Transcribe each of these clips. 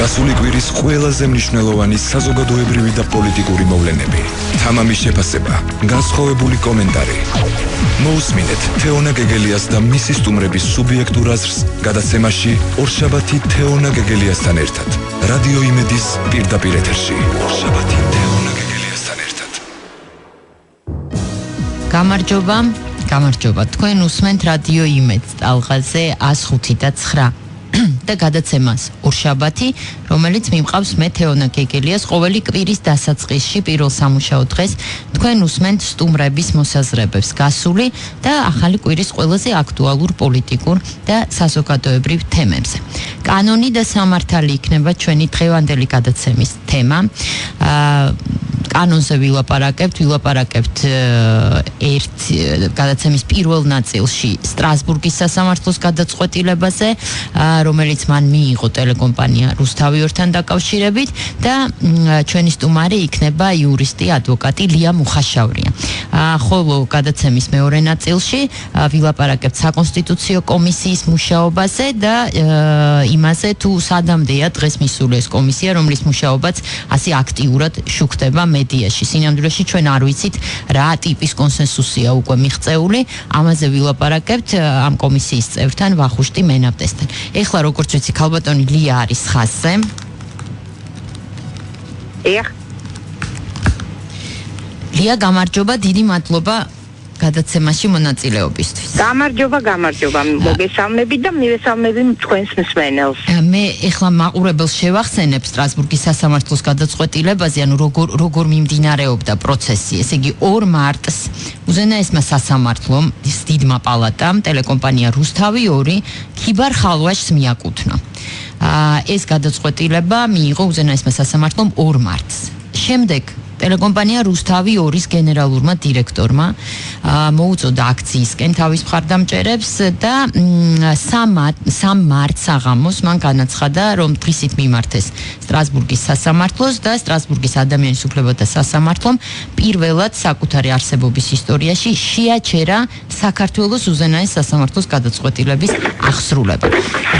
გასული კვირის ყველაზე მნიშვნელოვანი საზოგადოებრივი და პოლიტიკური მოვლენები. თამამის შეფასება, განსხვავებული კომენტარი. მოусმინეთ თეონა გეგელიას და მისი სტუმრების სუბიექტურ აზრს გადაცემაში ორშაბათი თეონა გეგელიასთან ერთად. რადიო იმედის პირდაპირ ეთერში. ორშაბათი თეონა გეგელიასთან ერთად. გამარჯობა. თქვენ უსმენთ რადიო იმედს ტალღაზე 105.9 და გადაცემას ორშაბათი, რომელიც მიმყავს მე თეონა გეგელიას ყოველი კვირის დასაწყისში პირველ სამუშაო დღეს თქვენ უსმენთ სტუმრების მოსაზრებებს გასული და ახალი კვირის ყველაზე აქტუალურ პოლიტიკურ და საზოგადოებრივ თემებზე. კანონი და სამართალი იქნება ჩვენი დღევანდელი გადაცემის თემა. კანონზე ვილაპარაკებთ ერთ გადაცემის პირველ ნაწილში სტრასბურგის სასამართლოს გადაწყვეტილებაზე, რომელიც მან მიიღო ტელეკომპანია რუსთავიორთან დაკავშირებით და ჩვენი სტუმარი იქნება იურისტი ადვოკატი ლია მუხაშავრია. ხოლო გადაცემის მეორე ნაწილში ვილაპარაკებთ საკონსტიტუციო კომისიის მუშაობაზე და იმაზე თუ სადამდეა დღეს მისული ეს კომისია, რომლის მუშაობაც ასე აქტიურად შუქდება მედიაში. სინამდვილეში ჩვენ არ ვიცით რა ტიპის კონსენსუსია უკვე მიღწეული, ამაზე ვილაპარაკებთ ამ კომისიის წევრთან ვახუშტი მენაბდესთან. ეხლა როგორც ვიცი, ქალბატონი ლია არის ხაზზე. ლია, გამარჯობა, დიდი მადლობა გადაცემაში მონაწილეობისთვის. გამარჯობა, მოგესალმებით და მივესალმები თქვენს მსმენელს. მე ეხლა მაყურებელს შევახსენებ სტრასბურგის სასამართლოს გადაწყვეტილებაზე, ანუ როგორ მიმდინარეობდა პროცესი. ესე იგი 2 მარტს უზენაესმა სასამართლომ, დიდმა პალატამ, ტელეკომპანია რუსთავი 2 ქიბარ ხალვაშს მიაკუთვნა. ეს გადაწყვეტილება მიიღო უზენაესმა სასამართლომ 2 მარტს. შემდეგ ტელეკომპანია რუსთავი 2-ის გენერალურმა დირექტორმა მოუწოდა აქციისკენ თავის მხარდამჭერებს და 3 მარტს საღამოს მან განაცხადა, რომ დღისით მიმართეს სტრასბურგის სასამართლოს და სტრასბურგის ადამიანის უფლებათა სასამართლომ პირველად საკუთარი არსებობის ისტორიაში შეაჩერა საქართველოს უზენაეს სასამართლოს გადაწყვეტილების აღსრულება.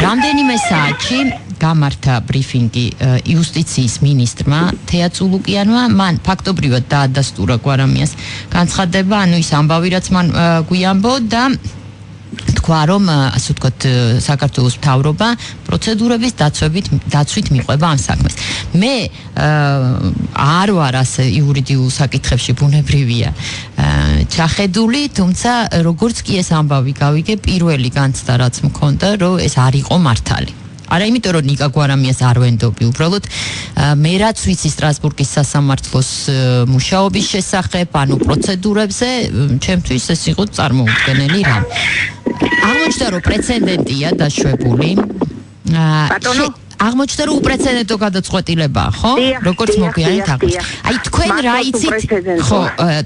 რამდენიმე საათში გამართა ბრიფინგი იუსტიციის მინისტრმა თეა წულუკიანმა, მან ფაქტობრივად დაადასტურა გვარამიას განცხადება, ანუ ის ამბავი რაც მან გვიამბო და თქვა, რომ ასე ვთქვათ, საქართველოს მთავრობა პროცედურების დაცვით მიყვება ამ საქმეს. მე არ ვარ ასე იურიდიულ საკითხებში ბუნებრივია ჩახედული, თუმცა როგორც კი ეს ამბავი გავიგე, პირველი განცდა რაც მქონდა, რომ ეს არ იყო მართალი. არა იმიტომ, რომ ნიკა გვარამიას არ ვენდობი, უბრალოდ მე რაც ვიცი სტრასბურგის სასამართლოს მუშაობის შესახებ, ანუ პროცედურებზე, ჩემთვის ეს იყო წარმოუდგენელი რამ. აღმოჩნდა, რომ პრეცედენტია დაშვებული. აღმოჩნდა, რომ უპრეცედენტო გადაწყვეტილებაა, ხო? როგორც მოგვიანებით აღმოჩნდა. აი თქვენ რა იცით? ხო,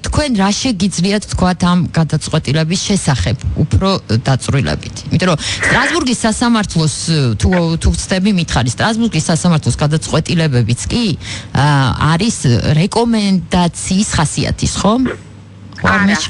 თქვენ რა შეგიძლიათ თქვათ ამ გადაწყვეტილების შესახებ, უფრო დაწვრილებით? იმიტომ რომ სტრასბურგის სასამართლოს თუ ვცდები მითხარი, სტრასბურგის სასამართლოს გადაწყვეტილებებიც კი არის რეკომენდაციის ხასიათის, ხო? არ არის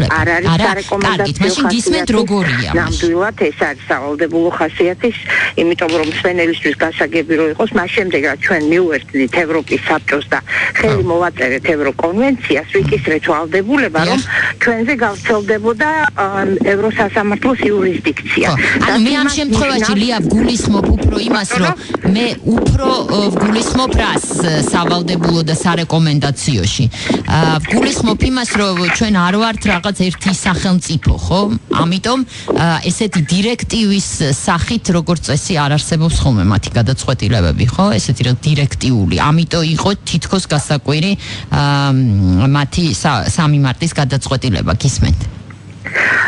რეკომენდაცია. მაშინ გისმენთ როგორია? ნამდვილად ეს არის სავალდებულო ხასიათის, იმიტომ რომ მსმენელისთვის გასაგები რომ იყოს, მას შემდეგ რაც ჩვენ მივუერთდით ევროპის საბჭოს და ხელი მოვაწერეთ ევროკონვენციას, ვიკისრეთ ვალდებულება, რომ ჩვენზე გავრცელდებოდა ევროსასამართლოს იურისდიქცია. ანუ მე ამ შემთხვევაში ლია ვგულისხმობ უფრო იმას, რომ მე უფრო ვგულისხმობ რას სავალდებულო და სარეკომენდაციოში. ვგულისხმობ იმას, რომ ჩვენ არ ვართ რაღაც ერთი სახელმწიფო, ხო? ამიტომ ესეთი დირექტივის სახით როგორც წესი არ არსებობს ხოლმე მათი გადაწყვეტილებები, ხო? ესეთი დირექტიული. ამიტომ იყო თითქოს გასაკვირი მათი 3 მარტის გადაწყვეტილება, გისმენთ?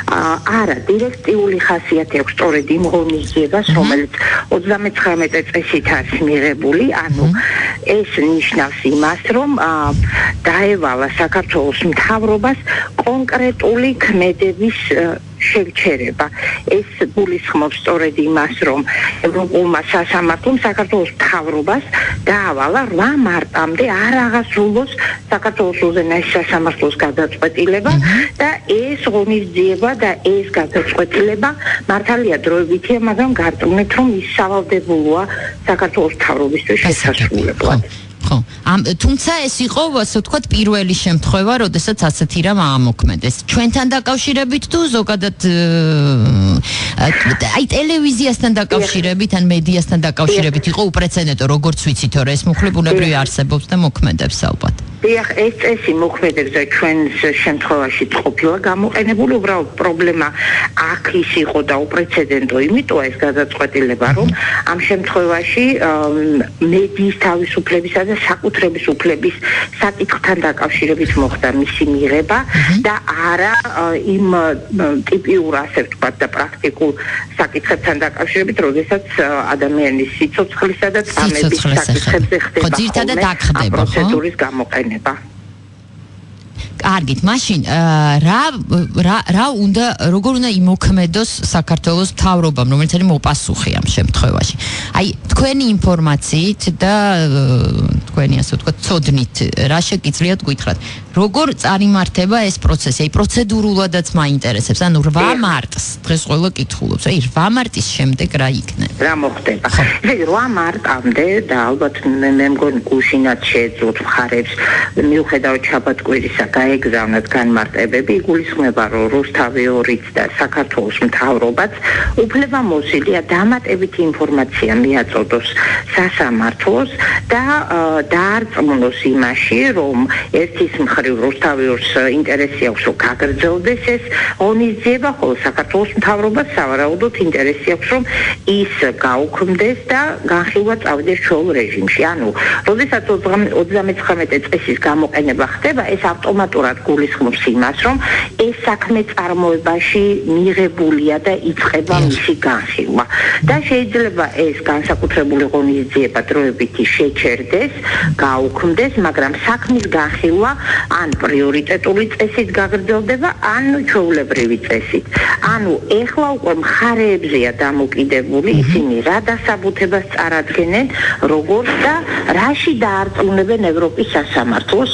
არა, დირექტიული ხასიათი აქვს სწორედ იმ ღონისძიებას, რომელიც 39 წესით არის მიღებული, ანუ ეს ნიშნავს იმას, რომ დაევალა საქართველოს მთავრობას კონკრეტული ქმედების შევჩერება. ეს გულისხმობს სწორედ იმას, რომ ევროპულმა სასამართლომ საქართველოს მთავრობას დაავალა 8 მარტამდე არ აღასრულოს საქართველოს უზენაეს სასამართლოს გადაწყვეტილება და ეს ღონისძიება და ეს გადაწყვეტილება მართალია დროებითია, მაგრამ გარწმუნეთ, რომ ის სავალდებულოა საქართველოს მთავრობისთვის შესასრულებლად. ხო, თუმცა ეს იყო, ასე ვთქვათ, პირველი შემთხვევა, როდესაც ასეთი რამ ამოქმედეს. ჩვენთან დაკავშირებით თუ ზოგადად აი ტელევიზიასთან დაკავშირებით, ან მედიასთან დაკავშირებით იყო უპრეცედენტო, როგორც ვიცით, რომ ეს მუხლებუნებრივი არსებობს და მოქმედებს ალბათ. დიახ, ეს წესი მოქმედებს და ჩვენს შემთხვევაში ყოფილა გამოყენებული, უბრალოდ პრობლემა აქ ის იყო და უპრეცედენტო, იმიტომ ეს გადაწყვეტილება, რომ ამ შემთხვევაში მედიის თავისუფლებისა და საკუთრების უფლების საკითხთან დაკავშირებით მოხდა მისი მიღება და არა იმ ტიპიურ, ასე ვთქვათ, და პრაქტიკულ საკითხებთან დაკავშირებით, როდესაც ადამიანის სიცოცხლისა და წამების საკითხებზე ხდება ამ პროცედურის გამოყენება. კარგით, მაშინ როგორ უნდა იმოქმედოს საქართველოს მთავრობამ, რომელიც არის მოპასუხე ამ შემთხვევაში. აი, თქვენი ინფორმაციით და თქვენი, ასე ვთქვათ, ცოდნით, რა შეგიძლიათ გითხრათ? როგორ წარიმართება ეს პროცესი? აი, პროცედურულადაც მაინტერესებს. ანუ 8 მარტს დღეს ყველა კითხულობს. აი, 8 მარტის შემდეგ რა იქნება? რა მოხდება? ესე 8 მარტამდე და ალბათ მე მგონი გუშინაც შეეძლოთ მხარებს მიუხედავად შაბათ-კვირისა გაეგზავნათ განმარტებები, იგულისხმება, რომ რუსთავი 2-იც და საქართველოს მთავრობაც უფლებამოსილია დამატებითი ინფორმაცია მიაწოდოს სასამართლოს და დაარწმუნოს იმაში, რომ ერთის მხრივ რუსთავი 2-ს ინტერესი აქვს, რომ გაგრძელდეს ეს ღონისძიება, ხოლო საქართველოს მთავრობას სავარაუდოდ ინტერესი აქვს, რომ ის გაუქმდეს და განხილვა წავიდეს ჩვეულ რეჟიმში. ანუ, როდესაც 39 წესის გამოყენება ხდება, ეს ავტომატურად გულისხმობს იმას, რომ ეს საქმე წარმოებაში მიღებულია და იწყება მისი განხილვა. და შეიძლება ეს განსაკუთრებული ღონისძიება დროებითი შეჩერდეს, გაუქმდეს, მაგრამ საქმის განხილვა ან პრიორიტეტული წესით გაგრძელდება, ან ჩვეულებრივი წესით. ანუ ეხლა უკვე მხარეებზეა დამოკიდებული ისინი რა დასაბუთებას წარადგენენ, როგორ და რაში დაარწმუნებენ ევროპის სასამართლოს,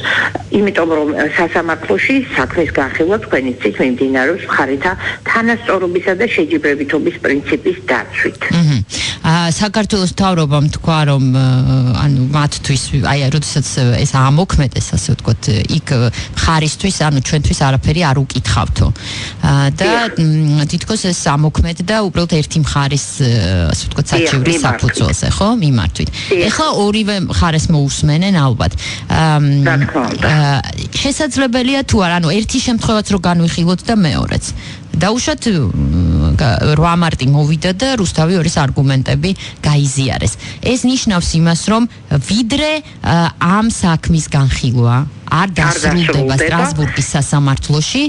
იმიტომ რომ სასამართლოში საქმის განხილვა თქვენი ცით მიმდინარეობს მხარეთა თანასწორობისა და შეჯიბრებითობის პრინციპის დაცვით. საქართველოს მთავრობამ თქვა, რომ ანუ მათთვის, აი, როდესაც ეს ამოქმედეს, ასე ვთქვათ, იქ მხარისთვის, ანუ ჩვენთვის არაფერი არ უკითხავთო. და თითქოს ეს ამოქმედდა უბრალოდ ერთი მხარის, ასე ვთქვათ, საჩივრის საფუძველზე, ხო, მიმართვით. ეხლა ორივე მხარეს მოусმენენ ალბათ. შესაძლებელია თუ არა, ანუ ერთი შემთხვევაც რო განვიხილოთ და მეორეც. დაუშვათ 8 მარტი მოვიდა და რუსთავი 2-ის არგუმენტები გაიზიარეს. ეს ნიშნავს იმას, რომ ვიდრე ამ საქმის განხილვა არ დასრულდება სტრასბურგის სასამართლოში,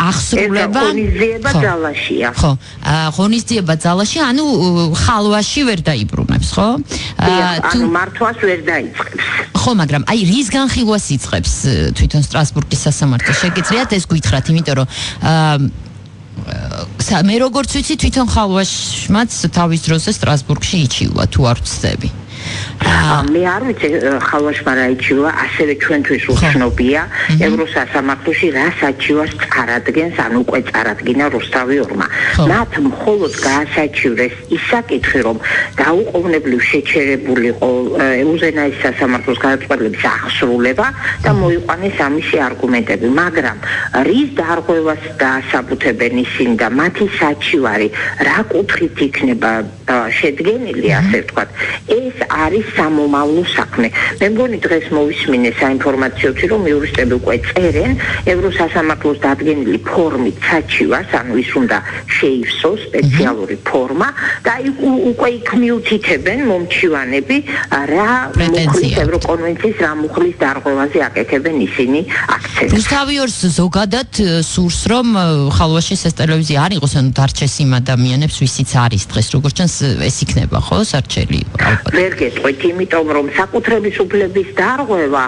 აღსრულება ღონისძიება ძალაშია. ხო, ღონისძიება ძალაში, ანუ ხალვაში ვერ დაიბრუნებს, ხო? ანუ მართვას ვერ დაიწყებს. ხო, მაგრამ აი რის განხილვას იწყებს თვითონ სტრასბურგის სასამართლო? შეგიძლიათ ეს გითხრათ, იმიტომ რომ მე როგორც ვიცი, თვითონ ხალვაშმაც თავის დროზე სტრასბურგში იჩივლა, თუ არ ვცდები. მე არ ვიცი ხალვაშმა რა იჩივა, ასევე ჩვენთვის უცნობია ევროსასამართლოში რა საჩივარს წარადგენს, ან უკვე წარადგინა რუსთავი 2-მა. მათ მხოლოდ გაასაჩივრეს ის საკითხი, რომ დაუყოვნებლივ შეჩერებულიყო უზენაეს სასამართლოს გადაწყვეტილების აღსრულება და მოიყვანეს ამისი არგუმენტები, მაგრამ რის დარღვევას დაასაბუთებენ ისინი და მათი საჩივარი რა კუთხით იქნება შედგენილი, ასე ვთქვათ, ეს არის სამომავლო საქმე. მე მგონი დღეს მოვისმინე საინფორმაციოთი, რომ იურისტები უკვე წერენ ევროსასამართლოს დადგენილი ფორმით საჩივარს, ანუ ის უნდა შეივსოს სპეციალური ფორმა და უკვე იქ მიუთითებენ მომჩივანები რა მუხლის ევროკონვენციის რა მუხლის დარღვევაზე აკეთებენ ისინი აქცენტს. რუსთავი 2-ს ზოგადად სურს, რომ ხალვაშის ეს ტელევიზია არ იყოს, ანუ დარჩეს იმ ადამიანებს, ვისიც არის დღეს, როგორც ჩანს ეს იქნება, ხო, სარჩელი ალბათ. გეტყვით, იმიტომ რომ საკუთრების უფლების დარღვევა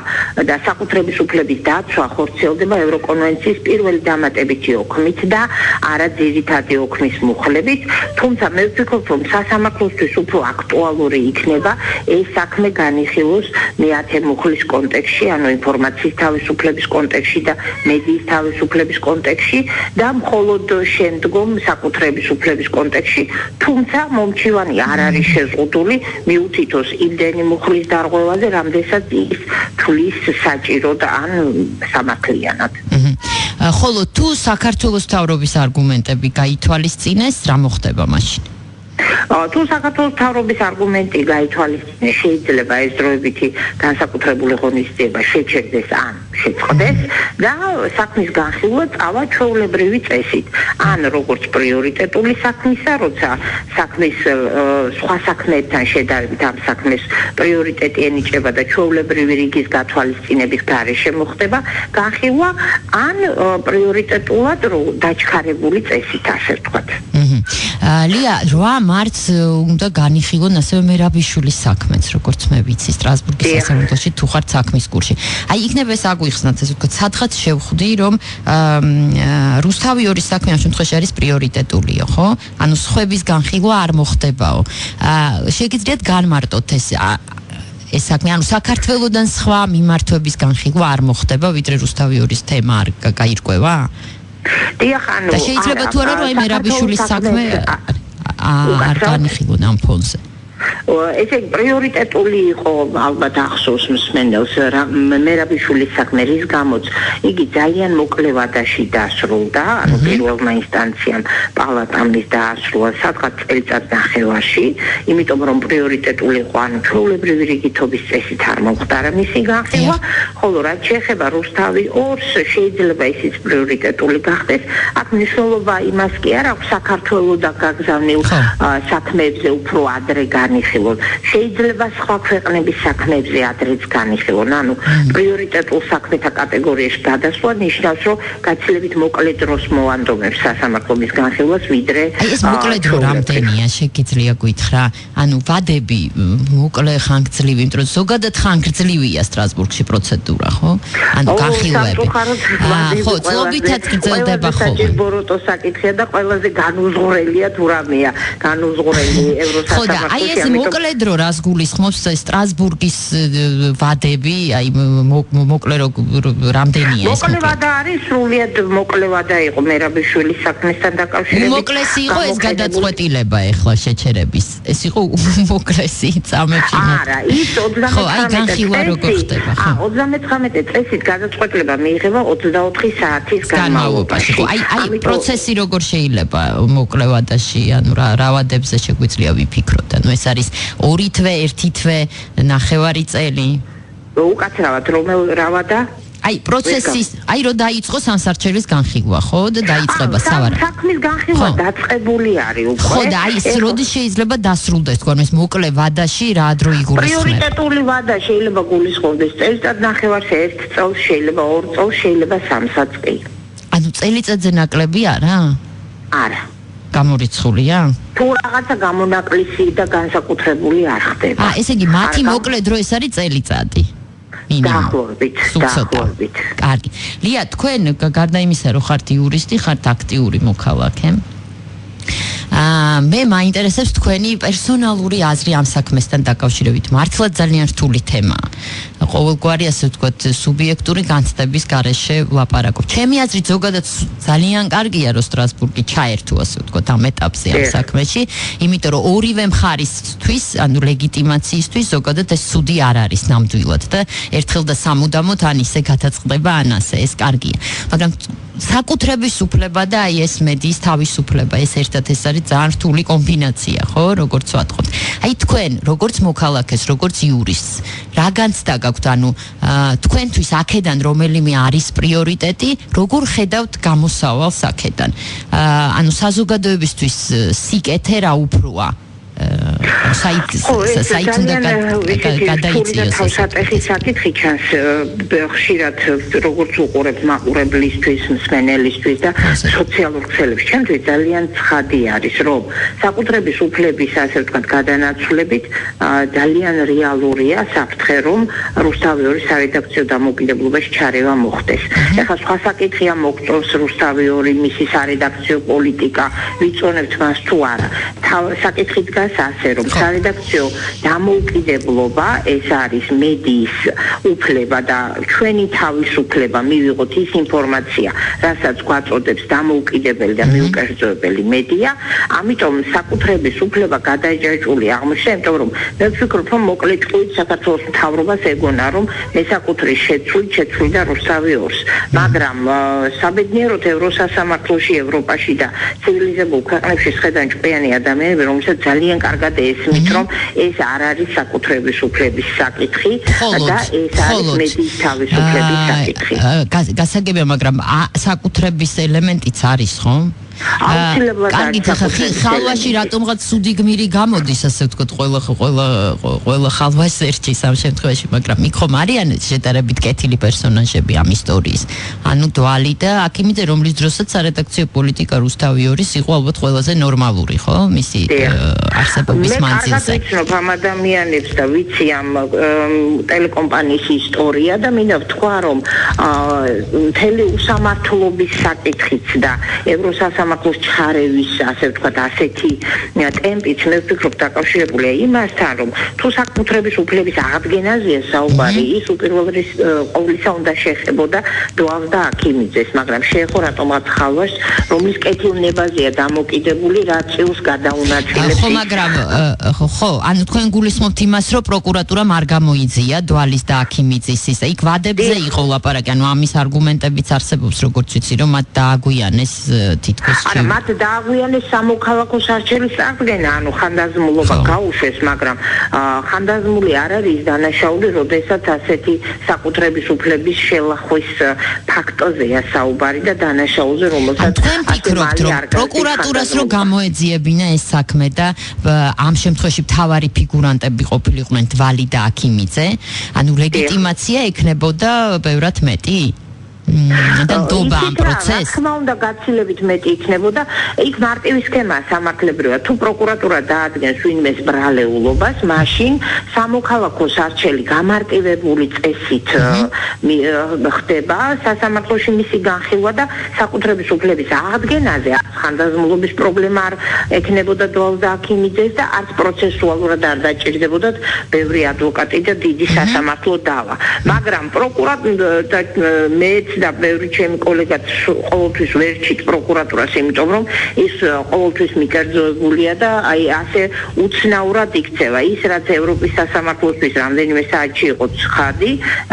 და საკუთრების უფლების დაცვა ხორციელდება ევროკონვენციის პირველი დამატებითი ოქმით და არა ძირითადი ოქმის მუხლებით, თუმცა მე ვფიქრობ, რომ სასამართლოსთვის უფრო აქტუალური იქნება ეს საქმე განიხილოს მე-10 მუხლის კონტექსტში, ანუ ინფორმაციის თავისუფლების კონტექსტში და მედიის თავისუფლების კონტექსტში და მხოლოდ შემდგომ საკუთრების უფლების კონტექსტში, თუმცა მომჩივანი არ არის შეზღუდული მიუთითოს იმდენი მუხლის დარღვევაზე, რამდენსაც ის თulis საჭიროდ ან სამართლიანად. ხოლო თუ საქართველოს მთავრობის არგუმენტები გაითვალისწინეს, რა მოხდება მაშინ? თუ საქართველოს მთავრობის არგუმენტი გაითვალისწინეს, შეიძლება ეს დროებითი განსაკუთრებული ღონისძიება შეჩერდეს ან შეწყდეს და საქმის განხილვა წავა ჩვეულებრივი წესით. ან როგორც პრიორიტეტული საქმისა, როცა საქმის სხვა საქმეებთან შედარებით ამ საქმეს პრიორიტეტი ენიჭება და ჩვეულებრივი რიგის გათვალისწინების გარეშე მოხდება განხილვა, ან პრიორიტეტულად დაჩქარებული წესით, ასე ვთქვათ. ლია, 8 მარტს უნდა განიხილონ ასევე მერაბიშვილის საქმეც, როგორც მე ვიცი, სტრასბურგის სასამართლოში თუ ხართ საქმის კურსში. აი, იქნება ეს აგვიხსნათ, ესე ვთქვათ, სადღაც შევხვდი, რომ რუსთავი 2-ის საქმე ამ შემთხვევაში არის პრიორიტეტულიო, ხო? ანუ სხვების განხილვა არ მოხდებაო. შეგიძლიათ განმარტოთ ეს საქმე, ანუ საქართველოდან სხვა მიმართვების განხილვა არ მოხდება, ვიდრე რუსთავი 2-ის თემა არ გაირკვევა? და შეიძლება თუ არა რომ მერაბიშვილის საქმე არ განიხილონ ამ ფონზე. ესე პრიორიტეტული იყო ალბათ ახსოვს მსმენელს მერაბიშვილის საქმე, რის გამოც იგი ძალიან მოკლე ვადაში დასრულდა, ანუ პირველმა ინსტანციამ პალატამ ის დაასრულა სადღაც წელიწად ნახევარში, იმიტომ რომ პრიორიტეტული იყო, ანუ ჩვეულებრივი რიგითობის წესით არ მომხდარა მისი განხილვა, ხოლო რაც შეეხება რუსთავი 2-ს, შეიძლება ისიც პრიორიტეტული გახდეს. აქ მნიშვნელობა იმას კი არ აქვს საქართველოსთან გაგზავნილ საქმეებზე უფრო ადრე განიხილონ. შეიძლება სხვა ქვეყნების საქმეებზე ადრეც განიხილონ. ანუ პრიორიტეტულ საქმეთა კატეგორიაში გადასვლა ნიშნავს, რომ გაცილებით მოკლე დროს მოვანდომებს სასამართლოს განხილვას, ვიდრე ეს მოკლე დრო რამდენია, შეგიძლია გითხრა? ანუ ვადები მოკლე ხანგრძლივი, იმიტომ რომ ზოგადად ხანგრძლივია სტრასბურგში პროცედურა, ხო? ანუ განხილვები. ხო, წლობითაც გრძელდება ხოლმე. ბოროტოს საკითხია და ყველაზე განუზღვრელია თუ რამეა, განუზღვრელი ევროსასამართლოში. ეს მოკლე დრო რას გულისხმობს სტრასბურგის ვადები, აი მოკლე რამდენია ეს? მოკლე ვადა არის, სრულიად მოკლე ვადა იყო მერაბიშვილის საქმესთან დაკავშირებით. მოკლესი იყო ეს გადაწყვეტილება ეხლა შეჩერების. ეს იყო მოკლესი წამებში. არა, ის 39 ხო, აი განხილვა როგორ ხდება? 39 წესით გადაწყვეტილება მიიღება 24 საათის განმავლობაში. აი პროცესი როგორ შეიძლება მოკლე ვადაში, ანუ რა ვადებზე შეგვიძლია ვიფიქროთ? ანუ ეს არის 2 თვე, 1 თვე, ნახევარი წელი. უკაცრავად რომელ რა ვადა? აი პროცესის, აი რო დაიწყო სამსარჩელის განხილვა, ხო? და დაიწყება სავარაუდოდ. საქმის განხილვა დაწყებული არის უკვე. ხო, და აი ეს როდის შეიძლება დასრულდეს, თქვენ ეს მოკლე ვადაში რა დრო იგულისხმება? პრიორიტეტული ვადა შეიძლება გულისხმობდეს წელიწად ნახევარს, 1 წელს, შეიძლება 2 წელს, შეიძლება 3-საც კი. ანუ წელიწადზე ნაკლები არა? არა. გამორიცხულია? თუ რაღაცა გამონაკლისი და განსაკუთრებული არ ხდება. ესე იგი მათი მოკლე დრო ეს არის წელიწადი. დაახლოებით. კარგი. ლია, თქვენ გარდა იმისა, რომ ხართ იურისტი, ხართ აქტიური მოქალაქე. მე მაინტერესებს თქვენი პერსონალური აზრი ამ საქმესთან დაკავშირებით. მართლა ძალიან რთული თემაა. ყოველგვარი ასე ვთქვათ, სუბიექტური განცდების გარეშე ვლაპარაკობ. ჩემი აზრით ზოგადად ძალიან კარგია, რომ სტრასბურგი ჩაერთო ასე ვთქვათ ამ ეტაპზე ამ საქმეში, იმიტომ რომ ორივე მხარისთვის, ანუ ლეგიტიმაციისთვის ზოგადად ეს ცუდი არ არის ნამდვილად და ერთხელ და სამუდამოდ ან ისე გადაწყდება, ან ასე, ეს კარგია. მაგრამ საკუთრების უფლება და აი ეს მედიის თავისუფლება, ეს ერთად ეს არის ძალიან რთული კომბინაცია, ხო, როგორც ვატყობთ. აი თქვენ, როგორც მოქალაქეს, როგორც იურისტს, რა განცდა გაქვთ, ანუ თქვენთვის აქედან რომელიმე არის პრიორიტეტი, როგორ ხედავთ გამოსავალს აქედან? ანუ საზოგადოებისთვის სიკეთე რა უფროა? საით უნდა გადაიწიოს თავსატეხის საკითხი ჩანს ხშირად როგორც უყურებ მაყურებლისთვის, მსმენელისთვის და სოციალურ ქსელებში. ჩემთვის ძალიან ცხადი არის, რომ საკუთრების უფლების ასე ვთქვათ გადანაცვლებით ძალიან რეალურია საფრთხე, რომ რუსთავი-2 სარედაქციო დამოუკიდებლობაში ჩარევა მოხდეს. ეხლა სხვა საკითხია მოგწონს რუსთავი-2 მისი სარედაქციო პოლიტიკა, ვიწონებთ მას თუ არა. საკითხი დგას ასე, რომ სარედაქციო დამოუკიდებლობა ეს არის მედიის უფლება და ჩვენი თავისუფლება მივიღოთ ის ინფორმაცია, რასაც გვაწოდებს დამოუკიდებელი და მიუკერძოებელი მედია, ამიტომ საკუთრების უფლება გადაჭრილი აღმოჩნდა, იმიტომ რომ მე ვფიქრობ, რომ მოკლედ ყუით საქართველოს მთავრობას ეგონა, რომ მესაკუთრის შეცვლიდა რუსთავი-2-ს, მაგრამ საბედნიეროდ ევროსასამართლოში, ევროპაში და ცივილიზებულ ქვეყნებში შედან ჭკვიანი ადამიანები, რომელსაც ძალიან კარგად ესმით, რომ ეს არ არის საკუთრების უფლების საკითხი და ეს არის მედიის თავისუფლების საკითხი. გასაგებია, მაგრამ საკუთრების ელემენტიც არის, ხო? კარგი, ხალვაში რატომღაც სუდი გმირი გამოდის, ასე ვთქვათ, ყველა ხალვას ერჩის ამ შემთხვევაში, მაგრამ იქ ხომ არიან შედარებით კეთილი პერსონაჟები ამ ისტორიის. ანუ დვალი და აქიმიძე, რომლის დროსაც სარედაქციო პოლიტიკა რუსთავი-2-ის იყო ალბათ ყველაზე ნორმალური, ხო? მისი არსებობის მანძილზე. მე კარგად ვიცნობ ამ ადამიანებს და ვიცი ამ ტელეკომპანიის ისტორია და მინდა ვთქვა, რომ მთელი უსამართლობის საკითხიც და ევროსასამართლოს ჩარევის, ასე ვთქვათ, ასეთი ტემპიც მე ვფიქრობ დაკავშირებულია იმასთან, რომ თუ საკუთრების უფლების აღდგენაზეა საუბარი, ის უპირველეს ყოვლისა უნდა შეეხებოდა დვალს და აქიმიძეს, მაგრამ შეეხო რატომღაც ხალვას, რომლის კეთილნებაზეა დამოკიდებული რაციოს გადაუნაწილებს. ხო, მაგრამ ხო, ანუ თქვენ გულისხმობთ იმას, რომ პროკურატურამ არ გამოიძია დვალის და აქიმიძის ის, იქ ვადებზე იყო ლაპარაკი, ანუ ამის არგუმენტებიც არსებობს, როგორც ვიცი, რომ მათ დააგვიანეს თითქოს. არა, მათ დააგვიანეს სამოქალაქო სარჩელის წარდგენა, ანუ ხანდაზმულობა გაუშვეს, მაგრამ ხანდაზმული არ არის დანაშაული, როდესაც ასეთი საკუთრების უფლების შელახვის ფაქტოზეა საუბარი და დანაშაულზე, რომელსაც თქვენ ფიქრობთ, რომ პროკურატურას რო გამოეძიებინა ეს საქმე და ამ შემთხვევაში მთავარი ფიგურანტები ყოფილიყვნენ დვალი და აქიმიძე, ანუ ლეგიტიმაცია ექნებოდა ბევრად მეტი? და დობა ამ პროცესს. თქმა უნდა, გაცილებით მეტი იქნებოდა. იქ მარტივი სქემაა სამართლებრივად. თუ პროკურატურა დაადგენს ვინმეს ბრალეულობას, მაშინ სამოქალაქო სარჩელი გამარტივებული წესით ხდება სასამართლოში მისი განხილვა და საკუთრების უფლების აღდგენაზე ხანდაზმულობის პრობლემა არ ექნებოდა დვალს და აქიმიძეს და არც პროცესუალურად არ დაჭირდებოდათ ბევრი ადვოკატი და დიდი სასამართლო დავა. მაგრამ პროკურატურა მეც და ბევრი ჩემი კოლეგაც ყოველთვის ვერჩით პროკურატურას, იმიტომ რომ ის ყოველთვის მიკერძოებულია და აი ასე უცნაურად იქცევა. ის რაც ევროპის სასამართლოსთვის რამდენიმე საათში იყო ცხადი,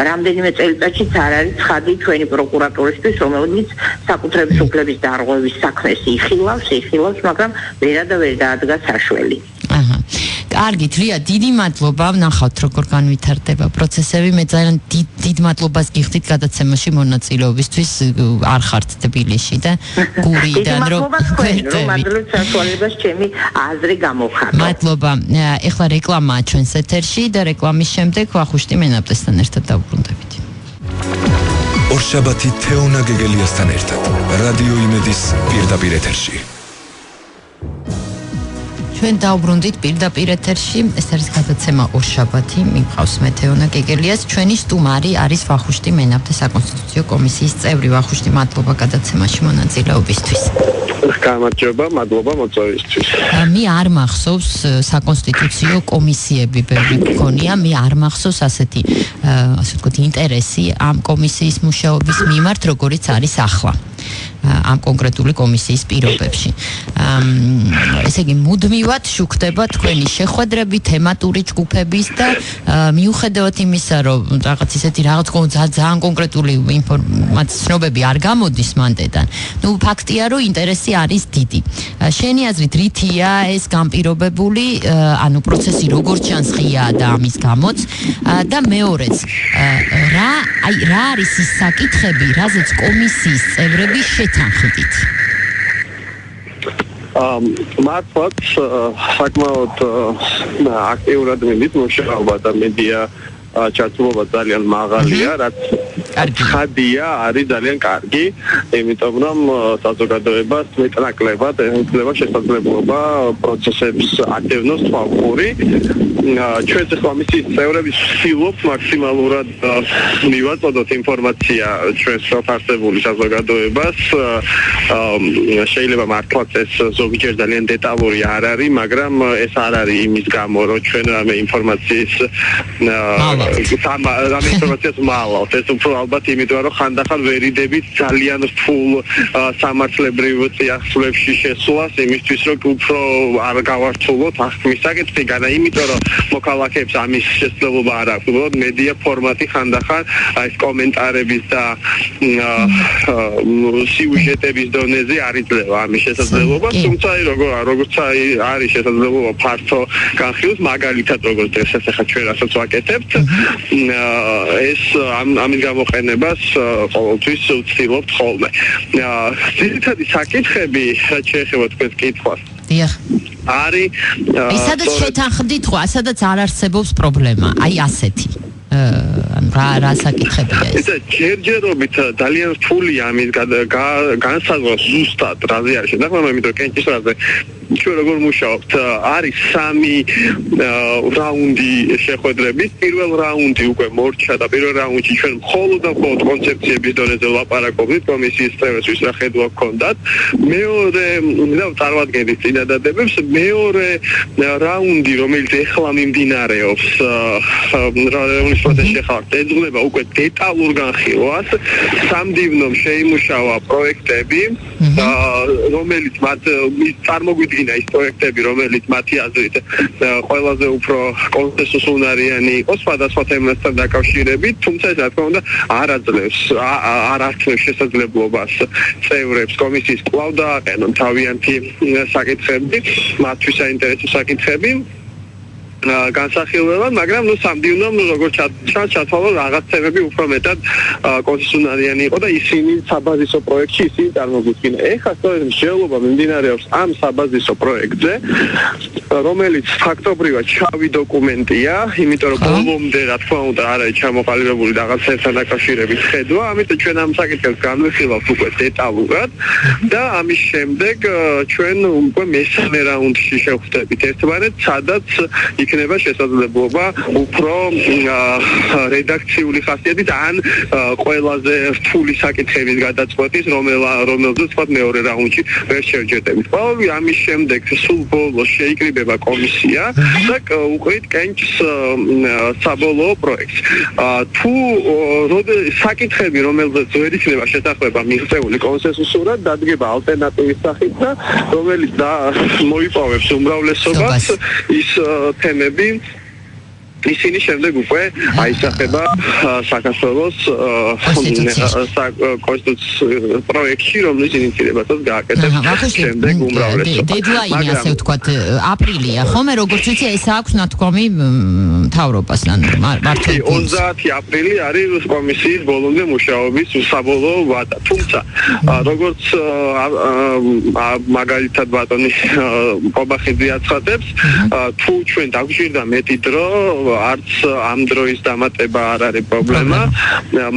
რამდენიმე წელიწადშიც არ არის ცხადი ჩვენი პროკურატურისთვის, რომელიც საკუთრების უფლების დარღვევის საქმეს იხილავს, მაგრამ ვერადავერ დაადგა საშველი. კარგით, რია, დიდი მადლობა, ვნახავთ როგორ განვითარდება პროცესები. მე ძალიან დიდ მადლობას გიხდით გადაცემაში მონაწილეობისთვის. არ ხართ თბილისში და გურიდან რომ მადლობს საშუალებას ჩემი აზრი გამოვხატო. მადლობა. ეხლა რეკლამაა ჩვენს ეთერში და რეკლამის შემდეგ ვახუშტი მენაბტესთან ერთად დავბრუნდებით. ორშაბათი თეონა გეგელიასთან ერთად რადიო იმედის პირდაპირ ეთერში. ჩვენ დავბრუნდით პირდაპირ ეთერში. ეს არის გადაცემა ორშაბათი, მიყავს მე თეონა გეგელიას. ჩვენი სტუმარი არის ვახუშტი მენაბტე, საკონსტიტუციო კომისიის წევრი. ვახუშტი, მადლობა გადაცემაში მონაწილეობისთვის. გამარჯობა, მადლობა მოწვევისთვის. მე არ მახსოვს საკონსტიტუციო კომისიები ბევრი გქონია, მე არ მახსოვს ასეთი ასე ვთქვათ ინტერესი ამ კომისიის მუშაობის მიმართ, როგორიც არის ახლა. ამ კონკრეტული კომისიის პირობებში. ესე იგი, მუდმივად შუქდება თქვენი შეხვედრები, თემატური ჯგუფების და მიუხედავად იმისა, რომ რაღაც ისეთი ძალიან კონკრეტული ცნობები არ გამოდის მანდედან, ფაქტია, რომ ინტერესი არის დიდი. შენი აზრით, რითია ეს განპირობებული, ანუ პროცესი როგორ ჩანს ღია და ამის გამოც და მეორეც, რა არის ის საკითხები, რაზეც კომისიის წევრები შეთანხმდით? მართლაც საკმაოდ აქტიურად მიდის მუშაობა და მედია ჩართულობა ძალიან მაღალია, რაც ხადია არის ძალიან კარგი, იმიტომ რომ საზოგადოებას მეტნაკლებად ეძლევა შესაძლებლობა პროცესებს ატევნოს თვალყური. ჩვენ კომისიის წევრები ვცდილობთ მაქსიმალურად მივაწოდოთ ინფორმაცია ჩვენს არსებული საზოგადოებას. შეიძლება მართლაც ეს ზოგჯერ ძალიან დეტალური არ არის, მაგრამ ეს არ არის იმის გამო, რომ ჩვენ რამე ინფორმაციის ინფორმაციას მალავთ. ეს უფრო ალბათ იმიტომ, რომ ხანდახან ვერიდებით ძალიან რთულ სამართლებრივ წიაღისეულებში შესვლას იმისთვის, რომ უფრო არ გავართულოთ ახმის საკითხი, განა იმიტომ, რომ მოქალაქეებს ამის შესაძლებლობა არ აქვს. უბრალოდ მედია ფორმატი ხანდახან ეს კომენტარების და სიუჟეტების დონეზე არ იძლევა ამის შესაძლებლობას, თუმცა როგორც არის შესაძლებლობა ფართო განხილვის, მაგალითად როგორც დღესაც ახლა ჩვენ რასაც ვაკეთებთ, ეს ამის გამოყენებას ყოველთვის ვცდილობთ ხოლმე. ძირითადი საკითხები, რაც შეეხება თქვენს კითხვას. დიახ. არის სადაც შეთანხმდით ხო, სადაც არ არსებობს პრობლემა, აი ასეთი. რა საკითხებია ეს? ჯერჯერობით ძალიან რთულია ამის განსაზღვრა ზუსტად რაზე არის შეთანხმება, იმიტომ რომ კენჭის რაზე ჩვენ როგორ მუშაობთ, არის 3 რაუნდი შეხვედრების. პირველ რაუნდი უკვე მორჩა და პირველ რაუნდში ჩვენ მხოლოდ კონცეფციების დონეზე ვლაპარაკობთ კომისიის წევრებს, რა ხედვა გქონდათ. მეორე და წარმოადგენთ წინადადებებს. მეორე რაუნდი, რომელიც ეხლა მიმდინარეობს, რომლის პროცესში ხართ, ეძღვნება უკვე დეტალურ განხილვას. სამდივნომ შეიმუშავა პროექტები, რომელიც მათ წარმოგვიდგინა ის პროექტები, რომელიც მათი აზრით ყველაზე უფრო კონსენსუსუნარიანი იყო სხვადასხვა თემასთან დაკავშირებით, თუმცა ეს რა თქმა უნდა არ აძლევს შესაძლებლობას წევრებს კომისიის კვლავ დააყენონ თავიანთი საკითხები, მათთვის საინტერესო საკითხები განსახილველად, მაგრამ სამდივნომ როგორც ჩათვალა რაღაც თემები უფრო მეტად კონსენსუსუნარიანი იყო და ისინი საბაზისო პროექტში ისინი წარმოგვიდგინა. ეხლა სწორედ მსჯელობა მიმდინარეობს ამ საბაზისო პროექტზე, რომელიც ფაქტობრივად ჩავი დოკუმენტია, იმიტომ რომ ბოლომდე რა თქმა უნდა არ არის ჩამოყალიბებული რაღაცებთან დაკავშირებით ხედვა, ამიტომ ჩვენ ამ საკითხებს განვიხილავთ უკვე დეტალურად და ამის შემდეგ ჩვენ უკვე მესამე რაუნდში შევხვდებით ერთმანეთს, სადაც იქნება შესაძლებლობა უფრო რედაქციული ხასიათით ან ყველაზე რთული საკითხების გადაწყვეტის, რომელზეც თქვა მეორე რაუნდში ვერ შევჯერდებით. ყოველივე ამის შემდეგ სულ ბოლოს შეიკრიბება კომისია და უყრით კენჭს საბოლოო პროექტს. თუ საკითხები, რომელზეც ვერ იქნება შეთანხმება მიღწეული კონსენსუსურად, დადგება ალტერნატივის სახით და რომელიც მოიპოვებს უმრავლესობას, ის თემები ისინი შემდეგ უკვე აისახება საქართველოს კონსტიტუციის პროექტში, რომლის ინიციირებასაც გააკეთებს შემდეგ უმრავლესობა. დედლაინი ასე ვთქვათ, აპრილია, ხომ? როგორც ვიცი, ეს აქვს ნათქვამი მთავრობას, ანუ მართლაც 30 აპრილი არის კომისიის ბოლომდე მუშაობის საბოლოო ვადა. თუმცა, როგორც მაგალითად ბატონი ყობახიძე აცხადებს, თუ ჩვენ დაგვჭირდა მეტი დრო, არც ამ დროის დამატება არ არის პრობლემა,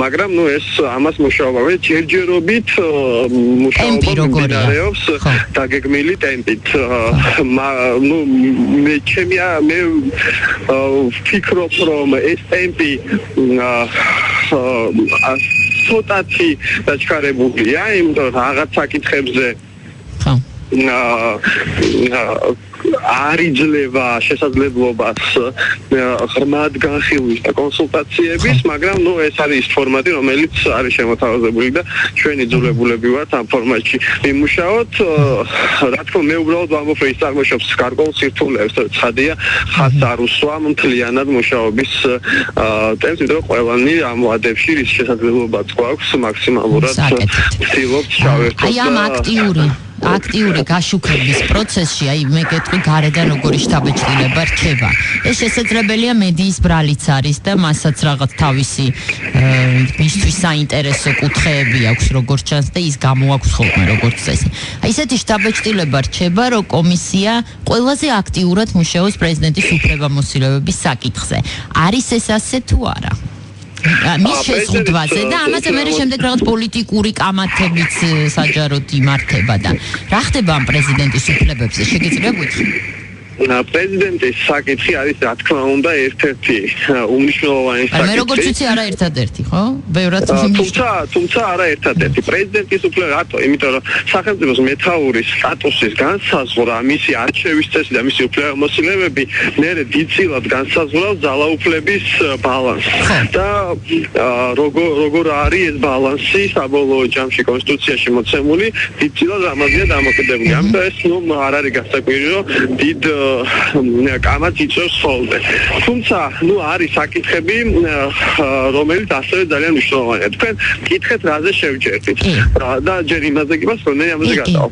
მაგრამ ეს ამას მუშაობა ჯერჯერობით მუშაობა მიმდინარეობს დაგეგმილი ტემპით. მე ვფიქრობ, რომ ეს ტემპი ცოტათი დაჩქარებულია, იმიტომ რომ რაღაც საკითხებზე არ იძლევა შესაძლებლობას ღრმად განხილვის და კონსულტაციების, მაგრამ ეს არის ის ფორმატი, რომელიც არის შემოთავაზებული და ჩვენი იძულებულები ვართ ამ ფორმატში ვიმუშაოთ. რა თქმა უნდა, მე უბრალოდ ვამბობ, ის წარმოშობს გარკვეულ სირთულეებს, ცხადია, ხაზს არ უსვამ მთლიანად მუშაობის ტემპს, იმიტომ რომ ყველანი ამ ვადებში რის შესაძლებლობაც გვაქვს მაქსიმალურად ვცდილობთ ჩავერთოთ. აი ამ აქტიური გაშუქების პროცესში, აი მე გეტყვი გარედან როგორი შთაბეჭდილება რჩება. ეს შესაძლებელია მედიის ბრალიც არის და მასაც რაღაც თავისი მისთვის საინტერესო კუთხეები აქვს როგორც ჩანს და ის გამოაქვს ხოლმე როგორც წესი. აი ესეთი შთაბეჭდილება რჩება, რომ კომისია ყველაზე აქტიურად მუშაობს პრეზიდენტის უფლებამოსილების საკითხზე. არის ეს ასე თუ არა? მის შეზღუდვაზე და ამაზე მე შემდეგ რაღაც პოლიტიკური კამათებიც საჯაროდ იმართება და რა ხდება ამ პრეზიდენტის უფლებებზე შეგიძლია გითხრათ? პრეზიდენტის საკითხი არის რა თქმა უნდა ერთ-ერთი უმნიშვნელოვანესი საკითხი. მე როგორც ვიცი არა ერთადერთი, ხო? ბევრად თუმცა არა ერთადერთი. პრეზიდენტის უფლება რატო? იმიტომ რომ სახელმწიფოს მეთაურის სტატუსის განსაზღვრა, მისი არჩევის წესი და მისი უფლებამოსილებები მერე დიდწილად განსაზღვრავს ძალაუფლების ბალანსს. და როგორ არის ეს ბალანსი საბოლოო ჯამში კონსტიტუციაში მოცემული, დიდწილად ამაზეა დამოკიდებული. ამიტომ ეს არ არის გასაკვირი, რომ დიდ კამათს იწვევს ხოლმე. თუმცა, არის საკითხები, რომელიც ასევე ძალიან მნიშვნელოვანია. თქვენ კითხეთ, რაზე შევჯერდით. და ჯერ იმაზე გიბას, რომ მე ამაზე გადავალ.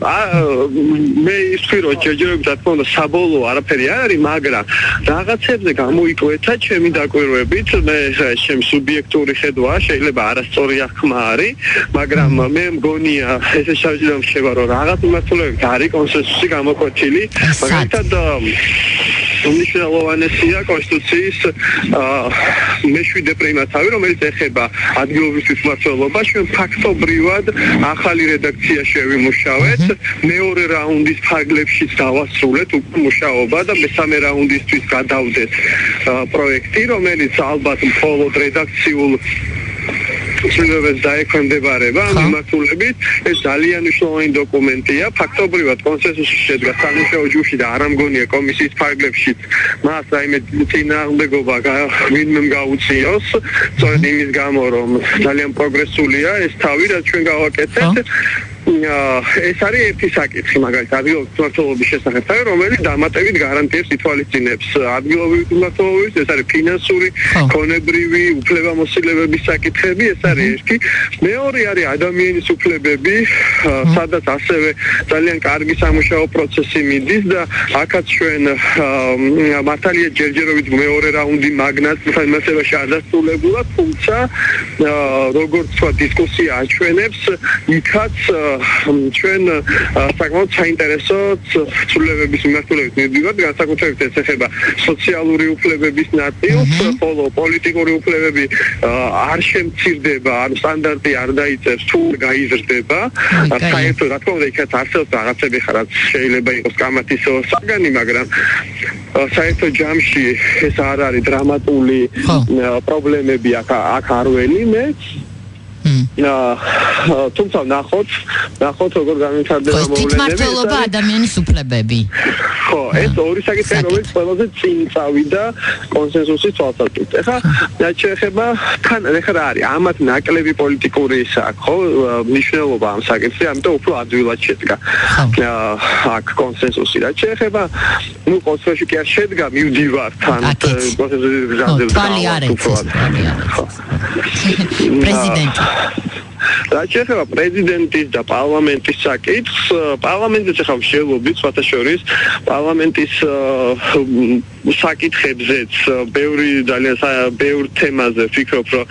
მე ისვი რომ ჯერჯერობით რა თქმა უნდა საბოლოო არაფერი არ არის, მაგრამ რაღაცებზე გამოიკვეთა ჩემი დაკვირვებით, მე ჩემი სუბიექტური ხედვა, შეიძლება არასწორი აღქმა არის, მაგრამ მე მგონია ესე შევჯერდით შევა რომ რაღაც მიმართულებებით არის კონსენსუსი გამოკვეთილი, მაგალითად უმნიშვნელოვანესია კონსტიტუციის მეშვიდე პრიმატავი, რომელიც ეხება ადგილობრივ თვითმმართველობას. ჩვენ ფაქტობრივად ახალი რედაქცია შევიმუშავეთ, მეორე რაუნდის ფარგლებშიც დავასრულეთ უკვე მუშაობა და მესამე რაუნდისთვის გადავდეთ პროექტი, რომელიც ალბათ მხოლოდ რედაქციულ ცვლილებებს დაექვემდებარება მიმართულებით. ეს ძალიან მნიშვნელოვანი დოკუმენტია. ფაქტობრივად კონსენსუსი შედგა სამუშაო ჯგუფში და არ ამგონია კომისიის ფარგლებშიც მას რაიმე წინააღმდეგობა ვინმე გაუწიოს. სწორედ იმის გამო, რომ ძალიან პროგრესულია ეს თავი, რაც ჩვენ გავაკეთეთ. ეს არის ერთი საკითხი, მაგალითად, ადგილობრივი თვითმმართველობის შესახებ, რომელიც დამატებით გარანტიებს ითვალისწინებს ადგილობრივი თვითმმართველობის, ეს არის ფინანსური, ქონებრივი, უფლებამოსილებების საკითხები, ეს არის ერთი. მეორე არის ადამიანის უფლებები, სადაც ასევე ძალიან კარგი სამუშაო პროცესი მიდის და აქაც ჩვენ მართალია ჯერჯერობით მეორე რაუნდი მაგნაც თემასებაში არ დასრულებულა, თუმცა როგორც თქვა დისკუსია აჩვენებს, იქაც ჩვენ საკმაოდ საინტერესო ცვლილებების მიმართულებით მივდივართ, განსაკუთრებით ეს ეხება სოციალური უფლებების ნაწილს, ხოლო პოლიტიკური უფლებები არ შემცირდება, ან სტანდარტი არ დაიწევს, თუ გაიზრდება. საერთოდ რა თქმა უნდა იქაც არსებობს რაღაცები, რაც შეიძლება იყოს კამათის საგანი, მაგრამ საერთოდ ჯამში ეს არ არის დრამატული პრობლემები აქ არ ველიმე. თუმცა ნახოთ როგორ განვითარდება მოვლენები. თვითმმართველობა ადამიანის უფლებები. ხო, ეს ორი საკითხია, რომელიც ყველაზე წინ წავიდა კონსენსუსის თვალსაზრისით. ეხლა რაც შეეხება თან ეხლა რა არის? ამათ ნაკლები პოლიტიკური ის აქვს, ხო, მნიშვნელობა ამ საკითხზე, ამიტომ უფრო ადვილად შედგა. აქ კონსენსუსი რაც შეეხება, ყოველთვის კი არ შედგა, მივდივართ თან კონსენსუსის გზაზე. თვალი არ ეცეს. პრეზიდენტი რაც შეეხება პრეზიდენტის და პარლამენტის საკითხს, პარლამენტიც ახლა მშენებლობით, სხვათა შორის, პარლამენტის საკითხებზეც ბევრ თემაზე ვფიქრობ, რომ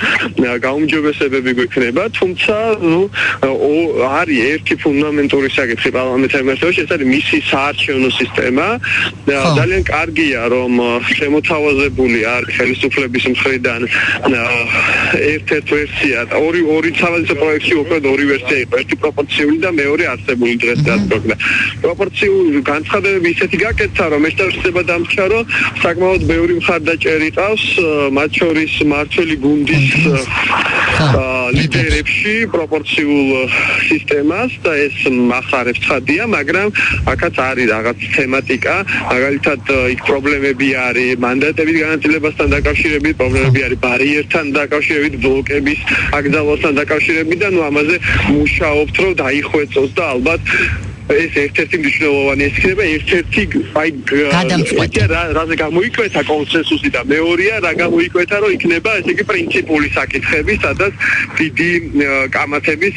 გაუმჯობესებები გვექნება, თუმცა არის ერთი ფუნდამენტური საკითხი პარლამენტთან მიმართებაში, ეს არის მისი საარჩევნო სისტემა. ძალიან კარგია, რომ შემოთავაზებული არის ხელისუფლების მხრიდან ერთ-ერთ ვერსია, ორი თავაზის პროექტი უკვე ორი ვერსია იყო, ერთი პროპორციული და მეორე არსებული დღეს დადგა. პროპორციული განცხადებები ისეთი გაკეთდა, რომ ესწრება დამრჩა, რომ საკმაოდ ბევრი მხარდაჭერი ყავს, მათ შორის მართველი გუნდის ლიდერებში პროპორციულ სისტემას და ეს მახარებს ცხადია, მაგრამ აქაც არის რაღაც თემატიკა, მაგალითად იქ პრობლემები არის მანდატების განაწილებასთან დაკავშირებით, პრობლემები არის ბარიერთან დაკავშირებით, ბლოკების აკრძალვასთან დაკავშირებით და ამაზე მუშაობთ, რომ დაიხვეწოს და ალბათ ეს ერთ-ერთი მნიშვნელოვანი იქნება, ერთ-ერთი რაზე გამოიკვეთა კონსენსუსი და მეორეა რა გამოიკვეთა, რომ იქნება ესე იგი პრინციპული საკითხები, სადაც დიდი კამათების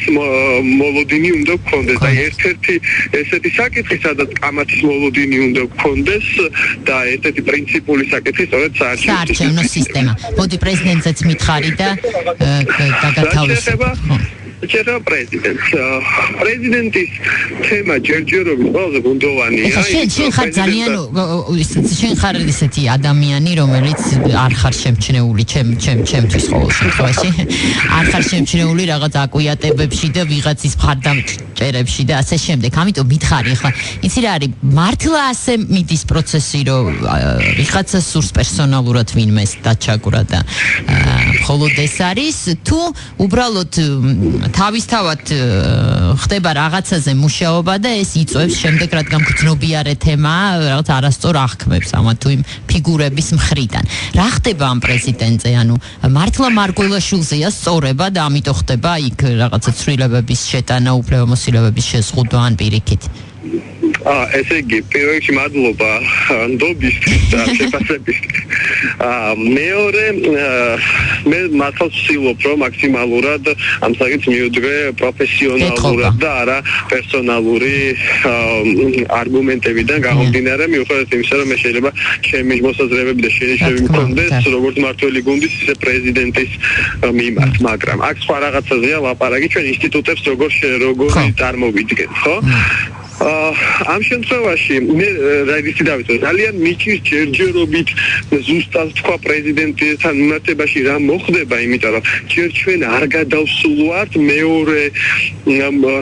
მოლოდინი უნდა გქონდეს და ერთ-ერთი ესეთი საკითხი, სადაც კამათის მოლოდინი უნდა გქონდეს და ერთ-ერთი პრინციპული საკითხი სწორედ საარჩევნო სისტემა. მოდი პრეზიდენტსაც მითხარი და გაგათავისუფლო. Certo პრეზიდენტის თემა ჯერჯერობით ყველაზე გუნდოვანია. შენ ხარ ძალიან შენ ხარ ისეთი ადამიანი, რომელიც არ ხარ შემჩნეული ჩემთვის ყოველ შემთხვევაში. არ ხარ შემჩნეული რაღაც აკვიატებებში და ვიღაცის მხარდამჭერებში და ასე შემდეგ. ამიტომ მითხარი ახლა, იცი რა არის, მართლა ასე მიდის პროცესი, რომ ვიღაცა სურს პერსონალურად ვინმეს დაჩაგვრა და მხოლოდ ეს არის თუ უბრალოდ თავისთავად ხდება რაღაცაზე მუშაობა და ეს იწვევს შემდეგ რადგან გრძნობიარე თემა რაღაც არასწორ აღქმებს ამა თუ იმ ფიგურების მხრიდან. რა ხდება ამ პრეზიდენტზე? ანუ მართლა მარგველაშვილზეა სწორება და ამიტომ ხდება იქ რაღაცა ცვლილებების შეტანა, უფლებამოსილებების შეზღუდვა ან პირიქით. ესე იგი, პირველში მადლობა ნდობისთვის და შეფასებისთვის. მეორე, მე მართლაც ვცდილობ, რომ მაქსიმალურად ამ საკითხს მივუძღვე პროფესიონალურად და არა პერსონალური არგუმენტებიდან გამომდინარე, მიუხედავად იმისა, რომ მე შეიძლება ჩემი მოსაზრებები და შეხედვები მქონდეს, როგორც მართველი გუნდის, ისე პრეზიდენტის მიმართ, მაგრამ აქ სხვა რაღაცაზეა ლაპარაკი, ჩვენ ინსტიტუტებს როგორ წარმოვიდგენთ, ხო? ამ შემთხვევაში მე რა ვიცი დავიწყო ძალიან მიჭირს ჯერჯერობით ზუსტად თქვა პრეზიდენტთან მიმართებაში რა მოხდება, იმიტომ რომ ჯერ ჩვენ არ გადავსულვართ მეორე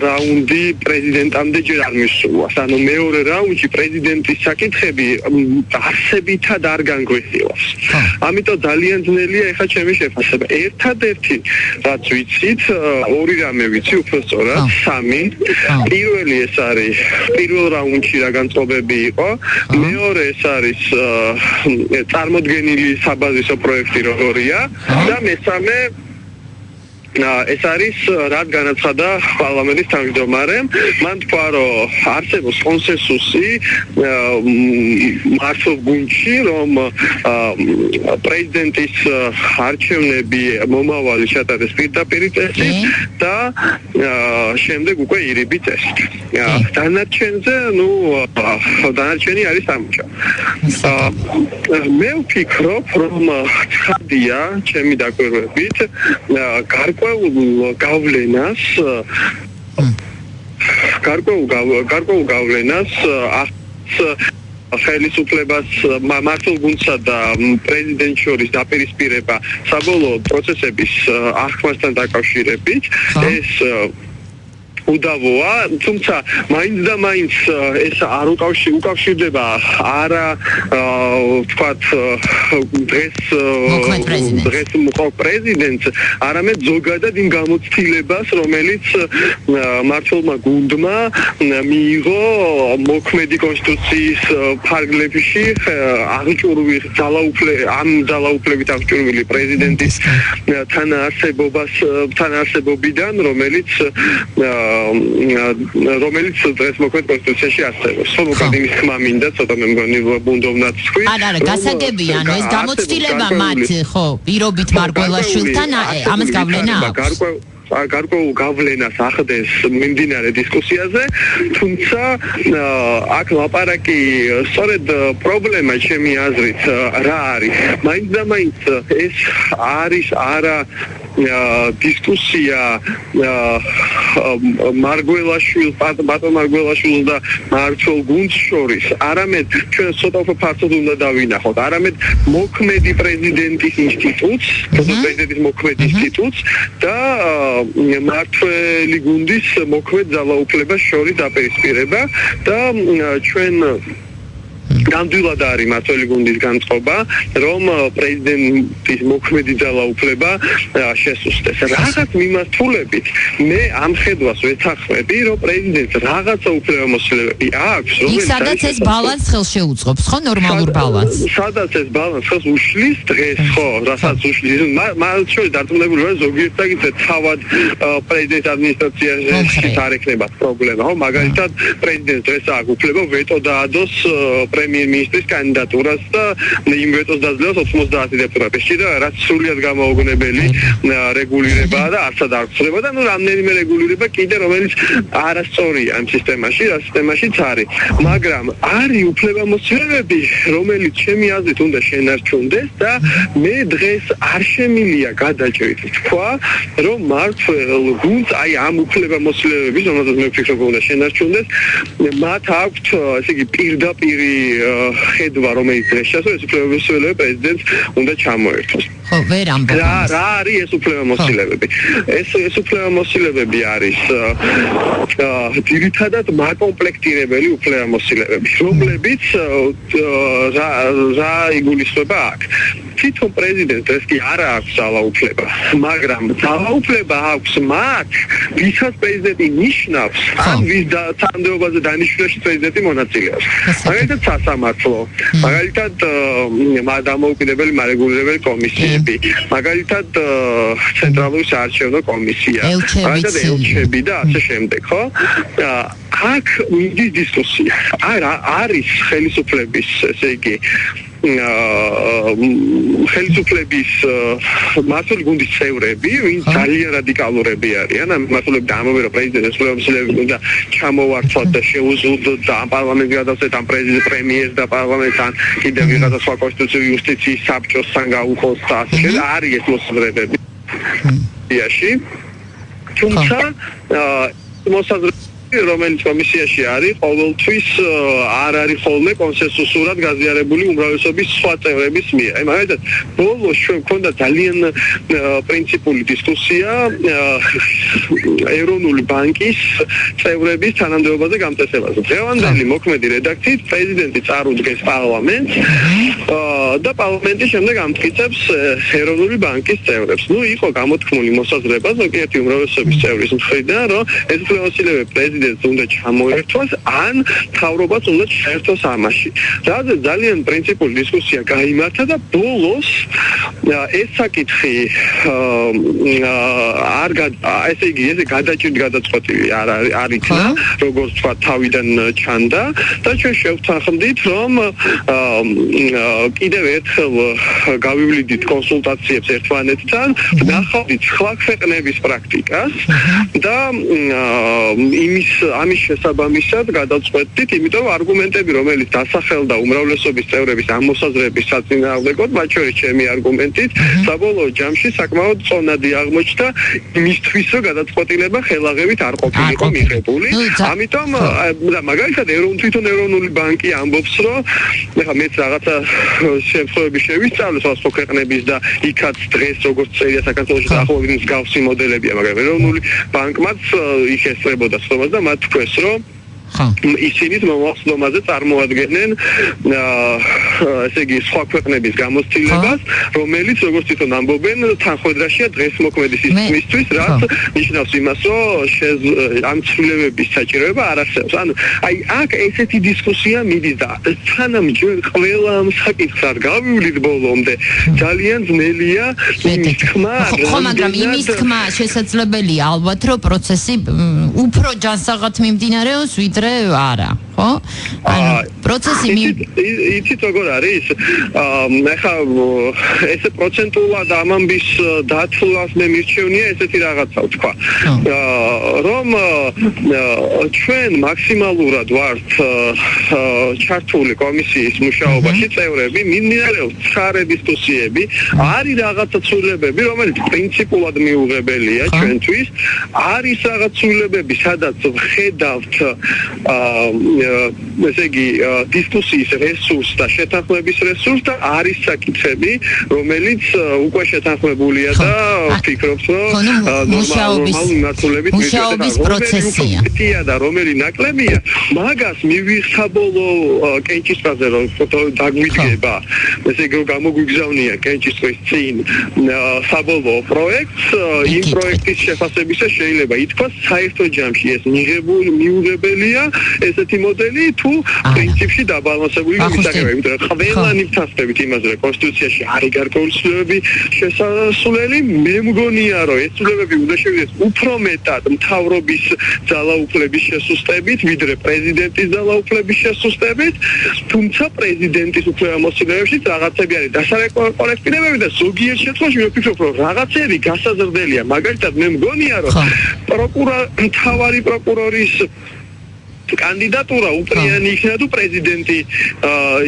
რაუნდი პრეზიდენტამდე ჯერ არ მისულვართ. ანუ მეორე რაუნდში პრეზიდენტის საკითხები არსებითად არ განგვეხილავს. ამიტომ ძალიან ძნელია ეხლა ჩემი შეფასება. ერთადერთი რაც ვიცით, ორი რამე ვიცი უფრო სწორად, სამი. პირველი ეს არის პირველ რაუნდში რა განწყობები იყო, მეორე ეს არის წარმოდგენილი საბაზისო პროექტი როგორია და მესამე ეს არის რაც განაცხადა პარლამენტის თავმჯდომარემ, მან თქვა, რომ არსებობს კონსენსუსი მართლ გუნდში, რომ პრეზიდენტის არჩევნები მომავალი ჩატარდეს პირდაპირ წესით და შემდეგ უკვე ირიბი წესით. დანარჩენზე, დანარჩენი არის სამუშაო. მე ვფიქრობ, რომ ცხადია ჩემი დაკვირვებით გარკვეულ გავლენას ხელისუფლებას მართლ გუნდსა და პრეზიდენტ შორის დაპირისპირება საბოლოო პროცესების აღქმასთან დაკავშირებით ეს უდავოა, თუმცა მაინც და მაინც ეს არ უკავშირდება არა ვთქვათ დღეს მოყავ პრეზიდენტს, არამედ ზოგადად იმ გამოცდილებას, რომელიც მართლმა გუნდმა მიიღო მოქმედი კონსტიტუციის ფარგლებში ძალაუფლებით აღჭურვილი პრეზიდენტის თანაარსებობიდან, რომელიც დღეს მოქმედ კონსტიტუციაში არსებობს. მოკლედ იმის ხმა მინდა, ცოტა მე მგონი ბუნდოვნად თქვი. არა, გასაგებია, ანუ ეს გამოცდილება მათ, ხო, პირობით მარგველაშვილთან ამას გავლენა აქვს. გარკვეულ გავლენას ახდენს მიმდინარე დისკუსიაზე, თუმცა აქ ლაპარაკი სწორედ პრობლემა ჩემი აზრით რა არის? მაინც და მაინც ეს არის არა დისკუსია ბატონ მარგველაშვილს და მართლ გუნდს შორის, არამედ ჩვენ ცოტა უფრო ფართოდ უნდა დავინახოთ, არამედ მოქმედი პრეზიდენტის ინსტიტუტს, პრეზიდენტის მოქმედ ინსტიტუტს და მართველი გუნდის მოქმედ ძალაუფლებას შორის დაპირისპირება და ჩვენ გამდვილად არის მართველი გუნდის განწყობა, რომ პრეზიდენტის მოქმედი ძალაუფლება შესუსტეს. Რაღაც მიმართულებით მე ამ ხედვას ვეთანხმები, რომ პრეზიდენტს რაღაცა უფლებამოსილებები აქვს, რომელიც სადაც ეს ბალანს ხელს შეუწყობს, ხო, ნორმალურ ბალანსს. სადაც ეს ბალანს ხელს უშლის დღეს, ხო, რასაც უშლის. მათ შორის დარწმუნებული ვარ, ზოგიერთ საკითხზე თავად პრეზიდენტის ადმინისტრაციაში არ ექნება პრობლემა, ხო, მაგალითად პრეზიდენტს დღეს აქვს უფლება ვეტო დაადოს პრემიერ-მინისტრის კანდიდატურას და იმ ვეტოს დაძლევს 90 დეპუტატი. შეიძლება რაც სრულიად გამოუგნებელი რეგულირებაა და არცად არ ხდება და რამდენიმე რეგულირება კიდე რომელიც არასწორია ამ სისტემაში, რა სისტემაშიც არის. მაგრამ არის უფლებამოსილებები, რომელიც ჩემი აზრით უნდა შენარჩუნდეს და მე დღეს არ შემილია გადაჭრით თქვა, რომ მართლ გუნდს აი ამ უფლებამოსილებების, რომელსაც მე ვფიქრობ უნდა შენარჩუნდეს, მათ აქვთ ესე იგი პირდაპირი ხედვა, რომელიც დღეს შესაძლოა ეს უფლებამოსილებები პრეზიდენტს უნდა ჩამოერთოს. ხო, ვერ ამბობ. რა არის ეს უფლებამოსილებები? ეს უფლებამოსილებები არის ძირითადად მაკომპლექტირებელი უფლებამოსილებები, რომლებიც რა იგულისხმება აქ. თვითონ პრეზიდენტს ეს კი არა აქვს ძალაუფლება, მაგრამ ძალაუფლება აქვს მათ, ვისაც პრეზიდენტი ნიშნავს, ან ვის თანამდებობაზე დანიშნულში პრეზიდენტი მონაწილეობს. მაგალითად სასამართლო, მაგალითად დამოუკიდებელი მარეგულირებელი კომისიები, მაგალითად ცენტრალური საარჩევნო კომისია, მაგალითად ელჩები და ასე შემდეგ, ხო? აქ მიდის დისკუსია. არის ხელისუფლების, ესე იგი ხელისუფლების მართული გუნდის წევრები, ვინც ძალიან რადიკალურები არიან, ამ მართლობები ამბობენ, რომ პრეზიდენტის უფლებამოსილებლები უნდა ჩამოვართვათ და შეუძლოთ და ამ პარლამენტს გადავწყვეტ ამ პრემიერს და პარლამენტს ან კიდევ ვიღაცა სხვა კონსტიტუციური იუსტიციის საბჭოსთან გაუხოს და ასე შემდეგ. არის ეს მოსაზრებები. თუმცა მოსაზრებები რომელიც კომისიაში არის, ყოველთვის არ არის ხოლმე კონსენსუსურად გაზიარებული უმრავლესობის სხვა წევრების მიერ. აი მაგალითად, ბოლოს ჩვენ გვქონდა ძალიან პრინციპული დისკუსია ეროვნული ბანკის წევრების თანამდებობაზე გამწესებაზე. დღევანდელი მოქმედი რედაქციით პრეზიდენტი წარუდგეს პარლამენტს და პარლამენტი შემდეგ ამტკიცებს ეროვნული ბანკის წევრებს. იყო გამოთქმული მოსაზრება ზოგიერთი უმრავლესობის წევრის მხრიდან, რომ ეს უფლებამოსილებები პრეზიდენტს უნდა ჩამოერთვას, ან მთავრობას უნდა შეერთოს ამაში. რადგან ძალიან პრინციპული დისკუსია გაიმართა და ბოლოს ეს საკითხი ესე იგი ეს გადაჭრით გადაწყვეტილი არ იქნა, როგორც თქვა თავიდან ჩანდა და ჩვენ შევთანხმდით, რომ კიდევ ერთხელ გავივლიდით კონსულტაციებს ერთმანეთთან, ნახავდით სხვა ქვეყნების პრაქტიკას და ამის შესაბამისად გადაწყვეტით, იმიტომ არგუმენტები, რომელიც დასახელდა უმრავლესობის წევრების ამ მოსაზრების საწინააღმდეგოდ, მათ შორის ჩემი არგუმენტით, საბოლოო ჯამში საკმაოდ წონადი აღმოჩნდა იმისთვის, რომ გადაწყვეტილება ხელაღებით არ ყოფილიყო მიღებული. ამიტომ მაგალითად თვითონ ეროვნული ბანკი ამბობს, რომ მეც რაღაცა შემთხვევები შევისწავლე სხვა ქვეყნების და იქაც დღეს როგორც წერია საქართველოში დაახლოებით მსგავსი მოდელებია, მაგრამ ეროვნული ბანკმაც იქ ესწრებოდა სწორად და მათ თქვეს, რომ ისინი მომავალზე წარმოადგენენ ესე იგი სხვა ქვეყნების გამოცდილებას, რომელიც როგორც თვითონ ამბობენ, თანხმედრაშია დღეს მოქმედი სისტემისთვის, რაც ნიშნავს იმას, რომ ამ ცვლილებების საჭიროება არ არსებობს. ანუ აი აქ ესეთი დისკუსია მიდის და სანამ ჩვენ ყველა ამ საკითხს არ გავივლით ბოლომდე, ძალიან ძნელია იმის თქმა. ხო, მაგრამ იმის თქმა შესაძლებელია ალბათ, რომ პროცესი უფრო ჯანსაღად მიმდინარეობს, ვიდრე არა, ხო? ანუ პროცესი იცით როგორ არის? ახლა ესე პროცენტულად ამ ამბის დათვლას მე მირჩევნია ესეთი რაღაცა ვთქვა. რომ ჩვენ მაქსიმალურად ვართ ჩართული კომისიის მუშაობაში წევრები, მიმდინარეობს ცხარე დისკუსიები, არის რაღაცა ცვლილებები, რომელიც პრინციპულად მიუღებელია ჩვენთვის, არის რაღაც ცვლილებები, სადაც ვხედავთ ესე იგი დისკუსიის რესურს და შეთანხმების რესურს და არის საკითხები, რომელიც უკვე შეთანხმებულია და ვფიქრობთ, რომ ნორმალური მუშაობის პროცესია და რომელი ნაკლებია, მაგას მივიხსაბოლო კენჭისყრაზე რომ დაგვიდგება, ესე იგი გამოგვიგზავნია კენჭისყრის წინ საბოლოო პროექტს, იმ პროექტის შეფასებისას შეიძლება ითქვას საერთო ჯამში ეს მიუღებელია ესეთი მოდელი თუ პრინციპში დაბალანსებული მისაღებია, იმიტომ რომ ყველანი ვთანხმდებით იმაზე, რომ კონსტიტუციაში არის გარკვეული ცვლილებები შესასვლელი, მე მგონია, რომ ეს ცვლილებები უნდა შევიდეს უფრო მეტად მთავრობის ძალაუფლების შესუსტებით, ვიდრე პრეზიდენტის ძალაუფლების შესუსტებით, თუმცა პრეზიდენტის უფლებამოსილებში რაღაცები არის დასაკოლექტირებები და ზოგიერთ შემთხვევაში მე ვფიქრობ, რომ რაღაცები გასაზრდელია, მაგალითად მე მგონია, რომ მთავარი პროკურორის კანდიდატურა უპრიანი იქნება თუ პრეზიდენტი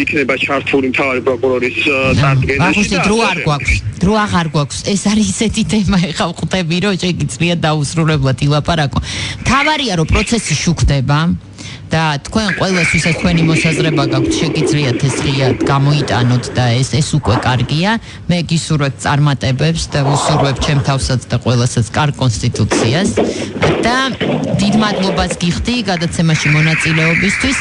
იქნება ჩართული მთავარი პროკურორის წარდგენაში და დრო აღარ გვაქვს ეს არის ისეთი თემა ეხა ვხვდები რომ შეგიძლია დაუსრულებლად ილაპარაკო თავარია რომ პროცესი შუქდება და თქვენ ყველას ვისაც თქვენი მოსაზრება გაქვთ შეგიძლიათ ეს ღიად გამოიტანოთ და ეს უკვე კარგია მე გისურვებთ წარმატებებს და ვუსურვებ ჩემ თავსაც და ყველასაც კარგ კონსტიტუციას და დიდ მადლობას გიხდი გადაცემაში მონაწილეობისთვის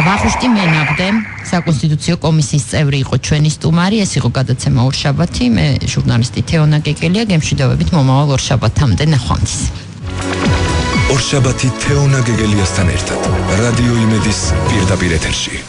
ვახუშტი მენაბდე საკონსტიტუციო კომისიის წევრი იყო ჩვენი სტუმარი ეს იყო გადაცემა ორშაბათი მე ჟურნალისტი თეონა კეკელია გემშვიდობებით მომავალ ორშაბათამდე ნახვამდის ორშაბათი თეონა გეგელიასთან ერთად რადიო იმედის პირდაპირ ეთერში